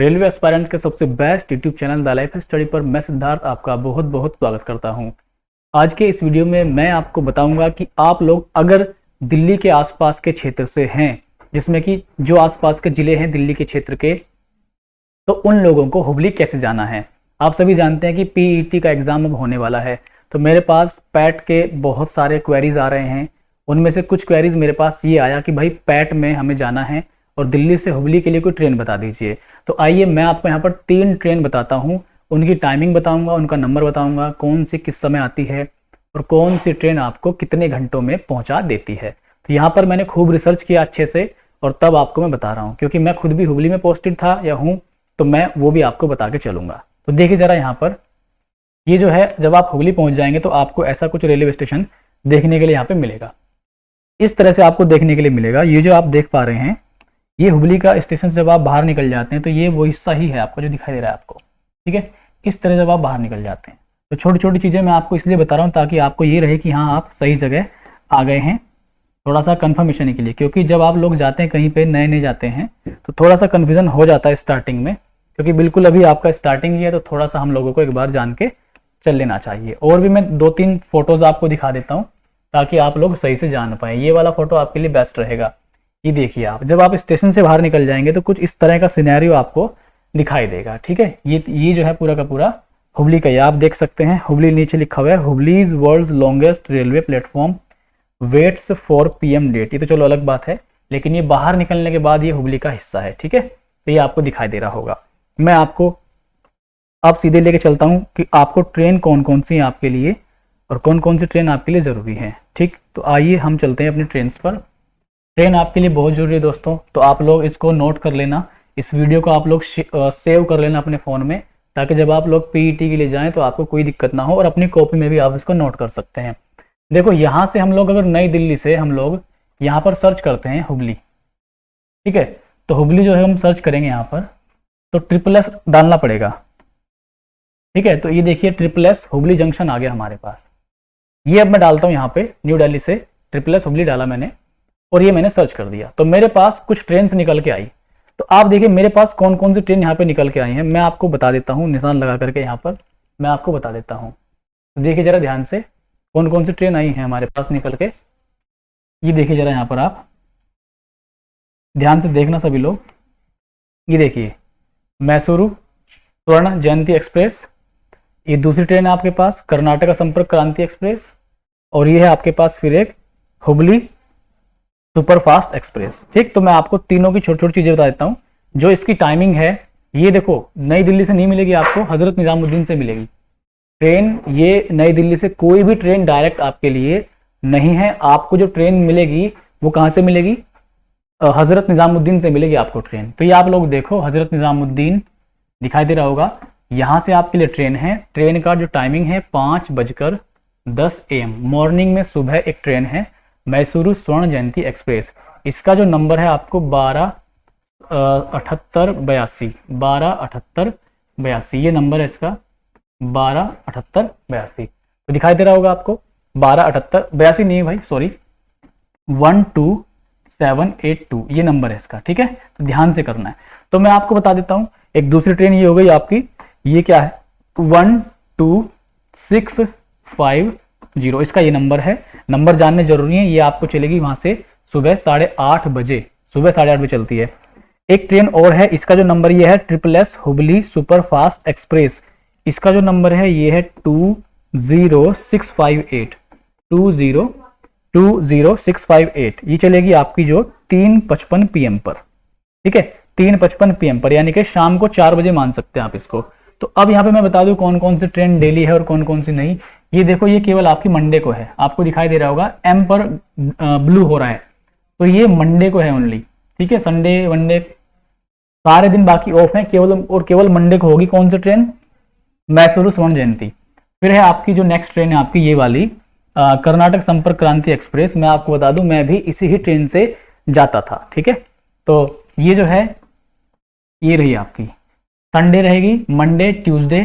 Railway aspirant के सबसे best YouTube channel the life study पर मैं सिद्धार्थ आपका बहुत बहुत स्वागत करता हूं। आज के इस वीडियो में मैं आपको बताऊंगा कि आप लोग अगर दिल्ली के आसपास के क्षेत्र से हैं, जिसमें कि जो आसपास के ज़िले हैं दिल्ली के क्षेत्र के, तो उन लोगों को हुबली कैसे जाना है। आप सभी जानते हैं कि पीईटी का एग्ज़ाम अब होने वाला है, तो मेरे पास पैट के बहुत सारे क्वेरीज आ रहे हैं। उनमें से कुछ क्वेरीज मेरे पास ये आया कि भाई पैट में हमें जाना है और दिल्ली से हुबली के लिए कोई ट्रेन बता दीजिए। तो आइए मैं आपको यहाँ पर 3 ट्रेन बताता हूँ, उनकी टाइमिंग बताऊँगा, उनका नंबर बताऊँगा, कौन सी किस समय आती है और कौन सी ट्रेन आपको कितने घंटों में पहुँचा देती है। तो यहाँ पर मैंने खूब रिसर्च किया अच्छे से और तब आपको मैं बता रहा हूँ, क्योंकि मैं खुद भी हुबली में पोस्टेड था या हूँ, तो मैं वो भी आपको बता के चलूँगा। तो देखिए ज़रा यहाँ पर, ये जो है जब आप हुबली पहुँच जाएंगे तो आपको ऐसा कुछ रेलवे स्टेशन देखने के लिए यहाँ पे मिलेगा। इस तरह से आपको देखने के लिए मिलेगा। ये जो आप देख पा रहे हैं, ये हुबली का स्टेशन से जब आप बाहर निकल जाते हैं तो ये वो हिस्सा ही है आपको जो दिखाई दे रहा है आपको, ठीक है। इस तरह जब आप बाहर निकल जाते हैं तो छोटी छोटी चीज़ें मैं आपको इसलिए बता रहा हूँ ताकि आपको ये रहे कि हाँ आप सही जगह आ गए हैं, थोड़ा सा कन्फर्मेशन के लिए। क्योंकि जब आप लोग जाते हैं कहीं पे नए नए जाते हैं तो थोड़ा सा कन्फ्यूजन हो जाता है स्टार्टिंग में, क्योंकि बिल्कुल अभी आपका स्टार्टिंग ही है, तो थोड़ा सा हम लोगों को एक बार जान के चल लेना चाहिए। और भी मैं 2-3 फोटोज़ आपको दिखा देता हूँ ताकि आप लोग सही से जान पाएँ। ये वाला फोटो आपके लिए बेस्ट रहेगा। ये देखिए, आप जब आप स्टेशन से बाहर निकल जाएंगे तो कुछ इस तरह का सिनेरियो आपको दिखाई देगा, ठीक है। ये जो है पूरा का पूरा हुबली का, ये आप देख सकते हैं। हुबली नीचे लिखा हुआ है, Hubli is world's longest railway platform, waits for PM date. ये तो चलो अलग बात है, लेकिन ये बाहर निकलने के बाद ये हुबली का हिस्सा है, ठीक है। तो ये आपको दिखाई दे रहा होगा। मैं आपको अब सीधे लेके चलता हूँ कि आपको ट्रेन कौन कौन सी है आपके लिए और कौन कौन सी ट्रेन आपके लिए ज़रूरी है, ठीक। तो आइए हम चलते हैं अपनी ट्रेन पर। ट्रेन आपके लिए बहुत ज़रूरी है दोस्तों, तो आप लोग इसको नोट कर लेना। इस वीडियो को आप लोग सेव कर लेना अपने फ़ोन में, ताकि जब आप लोग पीईटी के लिए जाएं तो आपको कोई दिक्कत ना हो, और अपनी कॉपी में भी आप इसको नोट कर सकते हैं। देखो, यहाँ से हम लोग अगर नई दिल्ली से हम लोग यहाँ पर सर्च करते हैं हुबली, ठीक है। तो हुबली जो है हम सर्च करेंगे यहाँ पर, तो SSS डालना पड़ेगा, ठीक है। तो ये देखिए SSS हुबली जंक्शन आ गया हमारे पास। ये अब मैं डालता हूँ यहाँ पे, न्यू दिल्ली से SSS हुबली डाला मैंने और ये मैंने सर्च कर दिया, तो मेरे पास कुछ ट्रेन निकल के आई। तो आप देखिए मेरे पास कौन कौन सी ट्रेन यहाँ पे निकल के आई हैं, मैं आपको बता देता हूँ। निशान लगा करके यहाँ पर मैं आपको बता देता हूँ। तो देखिए जरा ध्यान से कौन कौन सी ट्रेन आई हैं हमारे पास निकल के। ये देखिए जरा यहाँ पर, आप ध्यान से देखना सभी लोग। ये देखिए मैसूरू स्वर्ण जयंती एक्सप्रेस, ये दूसरी ट्रेन है आपके पास कर्नाटका संपर्क क्रांति एक्सप्रेस, और ये है आपके पास फिर एक हुबली सुपरफास्ट एक्सप्रेस, ठीक। तो मैं आपको तीनों की छोटी छोटी चीज़ें बता देता हूँ। जो इसकी टाइमिंग है, ये देखो नई दिल्ली से नहीं मिलेगी आपको, हजरत निजामुद्दीन से मिलेगी ट्रेन। ये नई दिल्ली से कोई भी ट्रेन डायरेक्ट आपके लिए नहीं है। आपको जो ट्रेन मिलेगी वो कहाँ से मिलेगी, हजरत निजामुद्दीन से मिलेगी आपको ट्रेन। तो ये आप लोग देखो, हजरत निजामुद्दीन दिखाई दे रहा होगा, यहाँ से आपके लिए ट्रेन है। ट्रेन का जो टाइमिंग है 5:10 AM, मॉर्निंग में सुबह एक ट्रेन है मैसूरू स्वर्ण जयंती एक्सप्रेस। इसका जो नंबर है आपको 127882, ये नंबर है इसका 127882। तो दिखाई दे रहा होगा आपको 127882 नहीं है भाई, सॉरी 12782 ये नंबर है इसका, ठीक है। तो ध्यान से करना है। तो मैं आपको बता देता हूँ, एक दूसरी ट्रेन ये हो गई आपकी, ये क्या है 12650, इसका ये नंबर है। नंबर जानने जरूरी है। ये आपको चलेगी वहां से सुबह 8:30 बजे, सुबह 8:30 बजे चलती है। एक ट्रेन और है, इसका जो नंबर ये है SSS हुबली सुपरफास्ट एक्सप्रेस। इसका जो नंबर है ये है 20658, 20658। ये चलेगी आपकी जो 3:55 PM पर, ठीक है, 3:55 PM पर, यानी कि शाम को 4 बजे मान सकते हैं आप इसको। तो अब यहाँ पे मैं बता दूं कौन कौन सी ट्रेन डेली है और कौन कौन सी नहीं। ये देखो, ये केवल आपकी मंडे को है, आपको दिखाई दे रहा होगा M पर ब्लू हो रहा है, तो ये मंडे को है ओनली, ठीक है। संडे वनडे सारे दिन बाकी ऑफ है, केवल मंडे को होगी कौन सी ट्रेन, मैसूरू स्वर्ण जयंती। फिर है आपकी जो नेक्स्ट ट्रेन है आपकी ये वाली कर्नाटक संपर्क क्रांति एक्सप्रेस। मैं आपको बता दूं मैं भी इसी ही ट्रेन से जाता था, ठीक है। तो ये जो है ये रही आपकी, संडे रहेगी, मंडे, ट्यूसडे,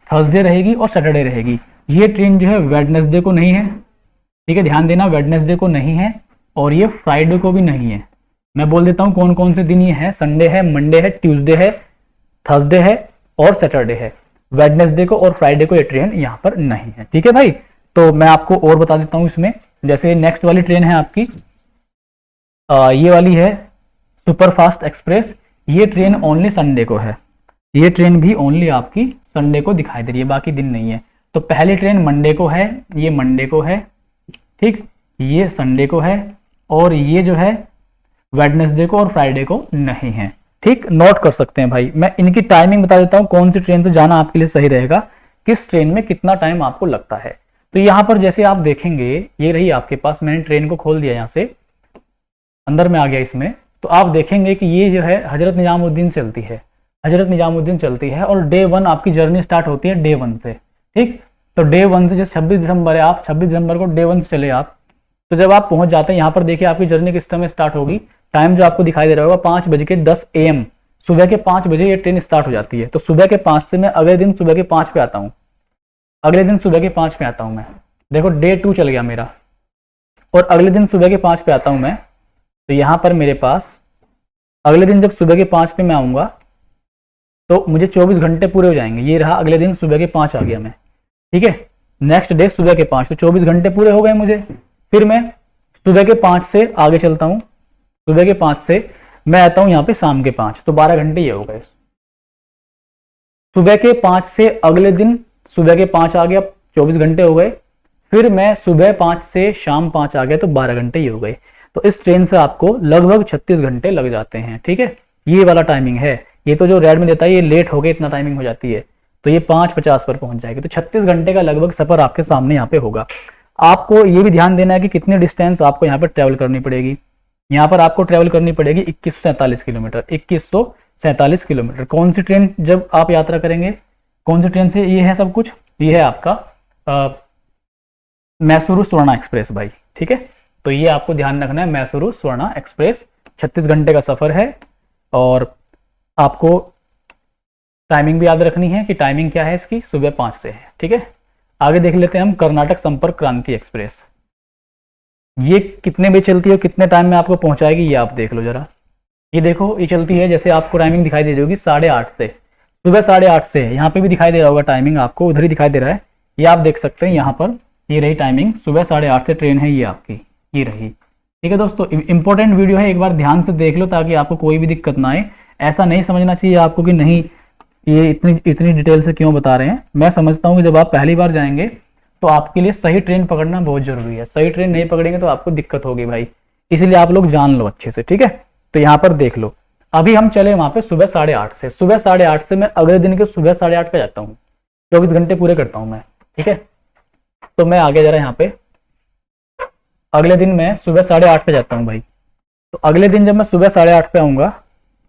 थर्सडे रहेगी और सैटरडे रहेगी। ये ट्रेन जो है वेडनेसडे को नहीं है, ठीक है, ध्यान देना, वेडनेसडे को नहीं है और ये फ्राइडे को भी नहीं है। मैं बोल देता हूँ कौन कौन से दिन ये है, संडे है, मंडे है, ट्यूसडे है, थर्सडे है और सैटरडे है। वेडनेसडे को और फ्राइडे को ये ट्रेन यहाँ पर नहीं है। ठीक है भाई, तो मैं आपको और बता देता हूँ इसमें। जैसे नेक्स्ट वाली ट्रेन है आपकी ये वाली है सुपर फास्ट एक्सप्रेस। ये ट्रेन ओनली संडे को है, ये ट्रेन भी ओनली आपकी संडे को दिखाई दे रही है, बाकी दिन नहीं है। तो पहली ट्रेन मंडे को है, ये मंडे को है, ठीक, ये संडे को है, और ये जो है वेडनेसडे को और फ्राइडे को नहीं है। ठीक, नोट कर सकते हैं भाई। मैं इनकी टाइमिंग बता देता हूं, कौन सी ट्रेन से जाना आपके लिए सही रहेगा, किस ट्रेन में कितना टाइम आपको लगता है। तो यहाँ पर जैसे आप देखेंगे, ये रही आपके पास, मैंने ट्रेन को खोल दिया, यहाँ से अंदर में आ गया इसमें। तो आप देखेंगे कि ये जो है हजरत निजामुद्दीन चलती है, हजरत निजामुद्दीन चलती है, और डे 1 आपकी जर्नी स्टार्ट होती है डे 1 से। ठीक, तो डे 1 से जैसे 26 दिसंबर है, आप 26 दिसंबर को डे 1 से चले आप, तो जब आप पहुंच जाते हैं यहाँ पर देखिए आपकी जर्नी किस समय स्टार्ट होगी। टाइम जो आपको दिखाई दे रहा होगा 5:10 AM, सुबह के 5 बजे ये ट्रेन स्टार्ट हो जाती है। तो सुबह के 5 से मैं अगले दिन सुबह के 5 पे आता हूँ, अगले दिन सुबह के 5 पे आता हूँ मैं। देखो डे 2 चल गया मेरा, और अगले दिन सुबह के 5 पे आता हूँ मैं। तो यहाँ पर मेरे पास अगले दिन जब सुबह के 5 पे मैं आऊँगा तो मुझे 24 घंटे पूरे हो जाएंगे। ये रहा अगले दिन सुबह के 5 आ गया मैं, ठीक है। नेक्स्ट डे सुबह के 5, तो 24 घंटे पूरे हो गए मुझे। फिर मैं सुबह के 5 से आगे चलता हूँ, सुबह के 5 से मैं आता हूँ यहाँ पे शाम के 5, तो 12 घंटे ये हो गए। सुबह के 5 से अगले दिन सुबह के 5 आ गया, 24 घंटे हो गए। फिर मैं सुबह 5 से शाम 5 आ गया, तो 12 घंटे ये हो गए। तो इस ट्रेन से आपको लगभग 36 घंटे लग जाते हैं, ठीक है। ये वाला टाइमिंग है। ये तो जो रेड में देता है ये लेट हो गए, इतना टाइमिंग हो जाती है, तो ये 5:50 पर पहुंच जाएगी। तो 36 घंटे का लगभग सफर आपके सामने यहाँ पे होगा। आपको ये भी ध्यान देना है कि कितनी डिस्टेंस आपको यहाँ पर ट्रेवल करनी पड़ेगी। यहाँ पर आपको ट्रेवल करनी पड़ेगी 2147 किलोमीटर, 2147 किलोमीटर। कौन सी ट्रेन जब आप यात्रा करेंगे, कौन सी ट्रेन से ये है सब कुछ, ये है आपका मैसूरू स्वर्णा एक्सप्रेस भाई, ठीक है। तो ये आपको ध्यान रखना है, मैसूरू स्वर्णा एक्सप्रेस 36 घंटे का सफर है। और आपको टाइमिंग भी याद रखनी है कि टाइमिंग क्या है इसकी, सुबह 5 से है, ठीक है। आगे देख लेते हैं हम कर्नाटक संपर्क क्रांति एक्सप्रेस। ये कितने बजे चलती है और कितने टाइम में आपको पहुंचाएगी, ये आप देख लो जरा। ये देखो, ये चलती है, जैसे आपको टाइमिंग दिखाई दे रही होगी 8:30 से, सुबह 8:30 से। यहाँ पे भी दिखाई दे रहा होगा टाइमिंग, आपको उधर ही दिखाई दे रहा है, ये आप देख सकते हैं। यहाँ पर ये रही टाइमिंग, सुबह 8:30 से ट्रेन है ये आपकी, ये रही, ठीक है दोस्तों। इंपॉर्टेंट वीडियो है, एक बार ध्यान से देख लो ताकि आपको कोई भी दिक्कत ना आए। ऐसा नहीं समझना चाहिए आपको कि नहीं ये इतनी डिटेल से क्यों बता रहे हैं। मैं समझता हूँ कि जब आप पहली बार जाएंगे तो आपके लिए सही ट्रेन पकड़ना बहुत जरूरी है। सही ट्रेन नहीं पकड़ेंगे तो आपको दिक्कत होगी भाई, इसलिए आप लोग जान लो अच्छे से, ठीक है। तो यहाँ पर देख लो, अभी हम चले वहां पे सुबह 8:30 से, सुबह 8:30 से मैं अगले दिन के सुबह 8:30 पे जाता हूँ, 24 घंटे पूरे करता हूँ मैं, ठीक है। तो मैं आगे जरा यहाँ पे, अगले दिन मैं सुबह 8:30 पे जाता हूँ भाई। तो अगले दिन जब मैं सुबह 8:30 पे आऊंगा,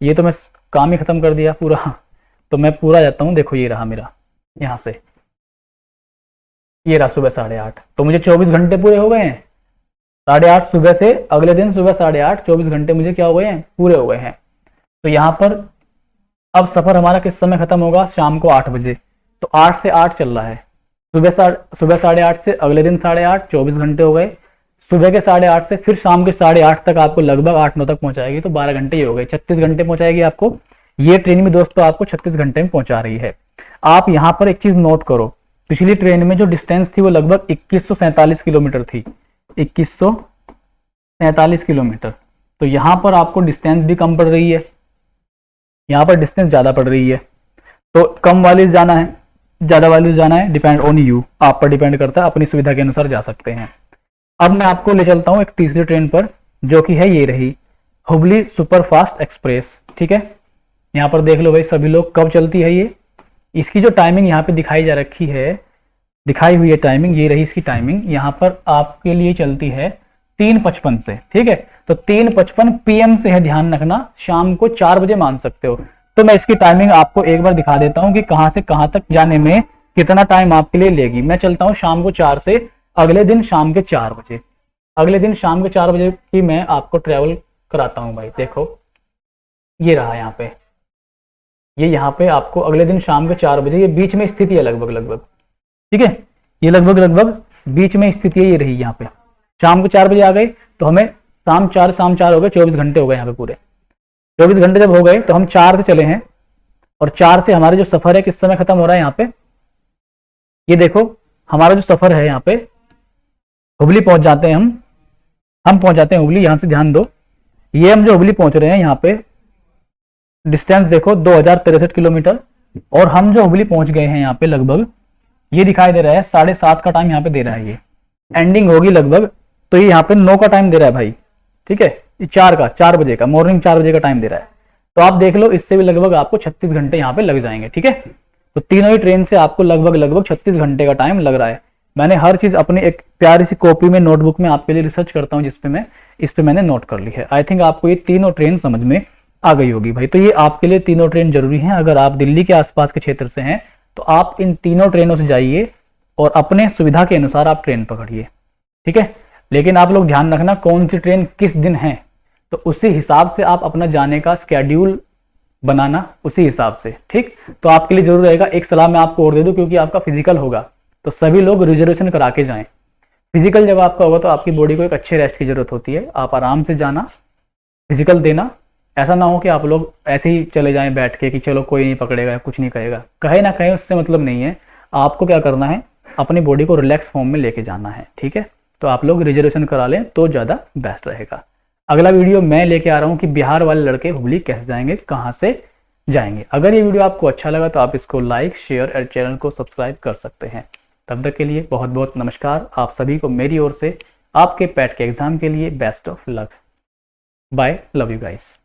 ये तो मैं काम ही खत्म कर दिया पूरा, तो मैं पूरा जाता हूँ। देखो ये रहा मेरा, यहाँ से ये रहा सुबह 8:30, तो मुझे 24 घंटे पूरे हो गए हैं। 8:30 सुबह से अगले दिन सुबह 8:30, 24 घंटे मुझे क्या हो गए हैं, पूरे हो गए हैं। तो यहाँ पर अब सफर हमारा किस समय खत्म होगा, शाम को 8 बजे। तो 8 से 8 चल रहा है, सुबह 8:30 से अगले दिन 8:30, 24 घंटे हो गए। सुबह के 8:30 से फिर शाम के 8:30 तक आपको लगभग 8-9 तक पहुंचाएगी, तो 12 घंटे ही हो गए, 36 घंटे पहुंचाएगी आपको। ये ट्रेन भी दोस्तों आपको 36 घंटे में पहुंचा रही है। आप यहाँ पर एक चीज नोट करो, पिछली ट्रेन में जो डिस्टेंस थी वो लगभग 2147 किलोमीटर थी, 2147 किलोमीटर। तो यहाँ पर आपको डिस्टेंस भी कम पड़ रही है, यहाँ पर डिस्टेंस ज्यादा पड़ रही है। तो कम वाली जाना है, ज्यादा वाली जाना है, डिपेंड ऑन यू, आप पर डिपेंड करता है, अपनी सुविधा के अनुसार जा सकते हैं। अब मैं आपको ले चलता हूँ एक तीसरी ट्रेन पर, जो कि है ये रही हुबली सुपरफास्ट एक्सप्रेस, ठीक है। यहाँ पर देख लो भाई सभी लोग, कब चलती है ये, इसकी जो टाइमिंग यहाँ पे दिखाई जा रखी है, दिखाई हुई है टाइमिंग, ये रही इसकी टाइमिंग। यहाँ पर आपके लिए चलती है 3:55 से, ठीक है। तो 3:55 PM से है, ध्यान रखना, शाम को 4 बजे मान सकते हो। तो मैं इसकी टाइमिंग आपको एक बार दिखा देता हूँ कि कहाँ से कहाँ तक जाने में कितना टाइम आपके लिए लेगी। मैं चलता हूँ शाम को 4 से अगले दिन शाम के 4 बजे, अगले दिन शाम के 4 बजे की मैं आपको ट्रेवल कराता हूँ भाई। देखो ये रहा यहाँ पे, ये यहाँ पे आपको अगले दिन शाम के 4 बजे, ये बीच में स्थिति है लगभग, ठीक है। ये लगभग बीच में स्थिति है, ये रही यहाँ पे। शाम को 4 बजे आ गए तो हमें शाम 4 हो गए, 24 घंटे हो गए यहाँ पे पूरे। 24 घंटे जब हो गए तो हम 4 से चले हैं और 4 से हमारा जो सफर है किस समय खत्म हो रहा है यहाँ पे, ये देखो हमारा जो सफर है यहाँ पे हुबली पहुंच जाते हैं हम पहुंच जाते हैं हुबली। यहां से ध्यान दो, ये हम जो हुबली पहुंच रहे हैं यहाँ पे डिस्टेंस देखो 2063 किलोमीटर, और हम जो हुबली पहुंच गए हैं यहाँ पे लगभग ये दिखाई दे रहा है 7:30 का टाइम यहाँ पे दे रहा है। ये एंडिंग होगी लगभग, तो ये यहाँ पे 9 का टाइम दे रहा है भाई, ठीक है। ये 4 बजे का मॉर्निंग 4 बजे का टाइम दे रहा है। तो आप देख लो इससे भी लगभग आपको 36 घंटे यहाँ पे लग जाएंगे, ठीक है। तो तीनों ही ट्रेन से आपको लगभग 36 घंटे का टाइम लग रहा है। मैंने हर चीज अपनी एक प्यारी सी कॉपी में नोटबुक में आपके लिए रिसर्च करता हूँ, जिसपे मैं इस पे मैंने नोट कर ली है। आई थिंक आपको ये तीनों ट्रेन समझ में आ गई होगी भाई। तो ये आपके लिए तीनों ट्रेन जरूरी हैं। अगर आप दिल्ली के आसपास के क्षेत्र से हैं तो आप इन तीनों ट्रेनों से जाइए और अपने सुविधा के अनुसार आप ट्रेन पकड़िए, ठीक है। लेकिन आप लोग ध्यान रखना कौन सी ट्रेन किस दिन है, तो उसी हिसाब से आप अपना जाने का स्केड्यूल बनाना उसी हिसाब से, ठीक। तो आपके लिए जरूर रहेगा, एक सलाह मैं आपको और दे दूं, क्योंकि आपका फिजिकल होगा तो सभी लोग रिजर्वेशन करा के जाएं। फिजिकल जब आपका होगा तो आपकी बॉडी को एक अच्छे रेस्ट की जरूरत होती है। आप आराम से जाना, फिजिकल देना। ऐसा ना हो कि आप लोग ऐसे ही चले जाएं बैठ के कि चलो कोई नहीं पकड़ेगा, कुछ नहीं कहेगा, कहे ना कहे उससे मतलब नहीं है। आपको क्या करना है, अपनी बॉडी को रिलैक्स फॉर्म में लेके जाना है, ठीक है। तो आप लोग रिजर्वेशन करा लें तो ज़्यादा बेस्ट रहेगा। अगला वीडियो मैं लेके आ रहा हूँ कि बिहार वाले लड़के हुबली कैसे जाएंगे, कहाँ से जाएंगे। अगर ये वीडियो आपको अच्छा लगा तो आप इसको लाइक, शेयर और चैनल को सब्सक्राइब कर सकते हैं। तब तक के लिए बहुत बहुत नमस्कार। आप सभी को मेरी ओर से आपके पैट के एग्जाम के लिए best of luck. Bye, love you guys.